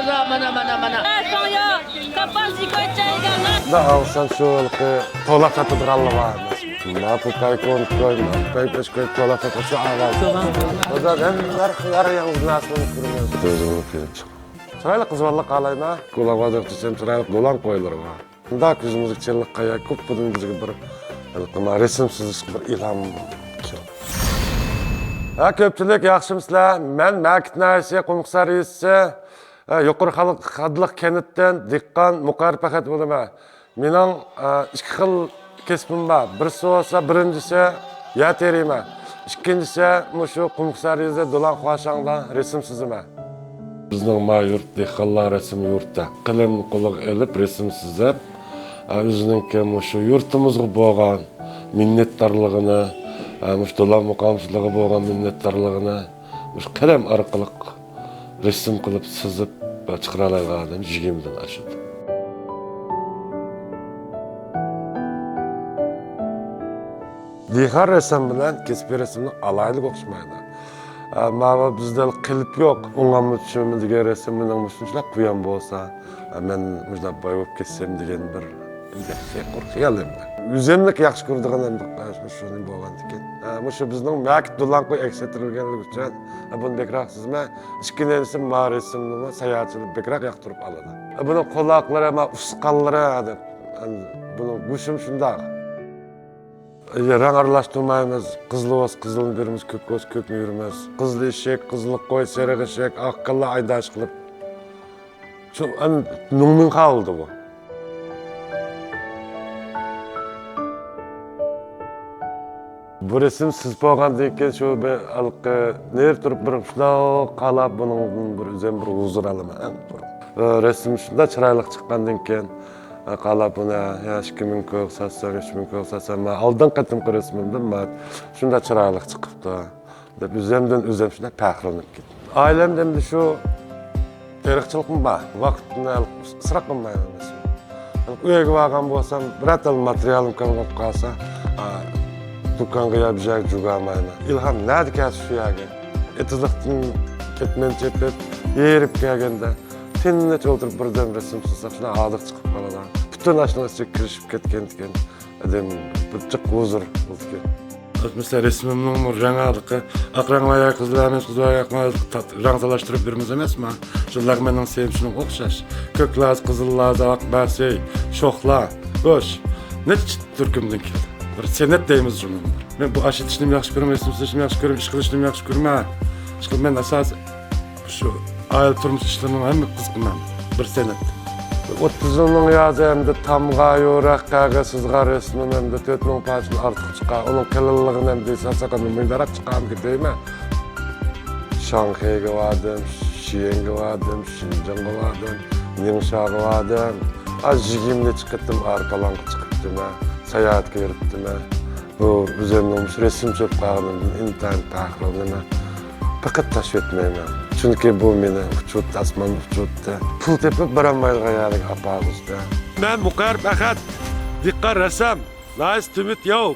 da mana. Sonya, kapan sikoyacağız. Da alsan şu ılkı tola satıdırallı varmış. Napı paykon koy, napı paypeş koy, tola satı şu ağlar. O da hem yarı yalnız nasıl kırmıyoruz. Gözümü kıyıp çık. Çıraylı kız valla kalayım ha. Kulağıma döktüsem çıraylı dolan koyulur ha. Da küzümüzü çellik kaya, köp budun bizgi bir ılkıma resimsiz bir ilham kiyo. Ha köpçülük yaxşımsızlar. Men Mäkit Näşe Qumqsariysi Yuqur Xadlıq kenitten Diqqan Muqarip Ahat bolama. Mening ikki xil kesbim bor. Birisi olsa birincisi ya terima. İkincisi mushu Qumqsariyda dolan xoşangda resim sizime. Bizning ma yurt dehqonlar resim yurtda. Qalam qo'liq elib resim sizib, o'zining mushu yurtimizga bo'lgan minnatdorligini, mush dolan muqamchiligi bo'lgan minnatdorligini mush qalam orqali resim qilib sizib chiqara olgan jigimdan ashadi. Dehqon resim bilan kesbi resimning alaylik o'xshamaydi. Mava bizde qilip yok. Ondan mutçumu diye resimden mutçular kuyan bolsa, ben müjdat bayıp kessem diyen bir şey korkuyorum. Üzemlik yaxşı gördüğünden bir şunu bolgan diken. Muşu bizning Mäkit dolan koy eksettirilgenligi üçün bunu bekrak sizme ikinci ma resimni sayohatchilik bekrak yaqtirib oladi. Buni quloqlari ama usqanlari bunu guşum şundaq. Rang aralashtirmaymiz. Qizli o'z qizilni beramiz, ko'k o'z ko'kni yuramiz. Qizli eshak, qizli qo'y, sariq eshak, oqqalla aydash qilib. Shu nungmin qoldi bu. Bu resim siz bo'lgandan keyin shu bir ner turib bir shundoq qalab buning bir o'zim bir huzur olaman. Resim shunda chiroyli chiqqandan keyin qalab buni hechkimin ko'k satsam, hechkimin ko'k satsam, oldin qatimqi resmimdan shunda chiroyli chiqibdi deb o'zimdan o'zim shunda faxrlanib ketdim. Oilamda endi shu teriqchiligim bor. Vaqtni isrof qilmayman. Uyga borgan bo'lsam, birorta materialim qolib qolsa, do'konga yabjak jugamayman. Ilhom nadi kelsa shu yerga. Etizliqdan ketmen chepib, yerib kelganda tinch o'tirib birdan resim chizsam, shuna odiq chiqib qoladi. Bütün aşkına kirişip ketken adam bir çık huzur oldu. Mesela resmimning жаңалыqı aqranlaya qizlarimiz qizlarga rangtalashtirib bermiz emasmi? Shular mening sevishim o'xshash. Ko'klar, qizillar, aqbasi, sho'xlar, go'sh. Necha turkumdan keldi. Bir senat deymiz shuni. Men bu ash etishni yaxshi ko'raman, resim chizishni yaxshi ko'raman, ish qilishni yaxshi ko'raman. Men asos shu oila turmush ishlarini hamma qiziqaman. Bir senat. 30 yılın yazımda tamga yorak qağasızga resmim hem de 4000 parçanın artıq çıqar. Onun kılılığın hem de sasakanın meydarak çıqam ki değil mi? Şanghay'a vardım, Şiyen'e vardım, Şinjan'a vardım, Ningxaga vardım. Az jigimle çıkıttım, arkalanqı çıkıttım, seyahatke yürüttüm. Bu üzerine resim çöp qağınımdan intihar taxrılığına fakat taş etmeyemem. Çünkü bu meni vücut, asman vücutta. Pul tepip baramaylığa yarık apağızda. Ben Muqarip Ahat, Diqqan ressam, Nice to meet you.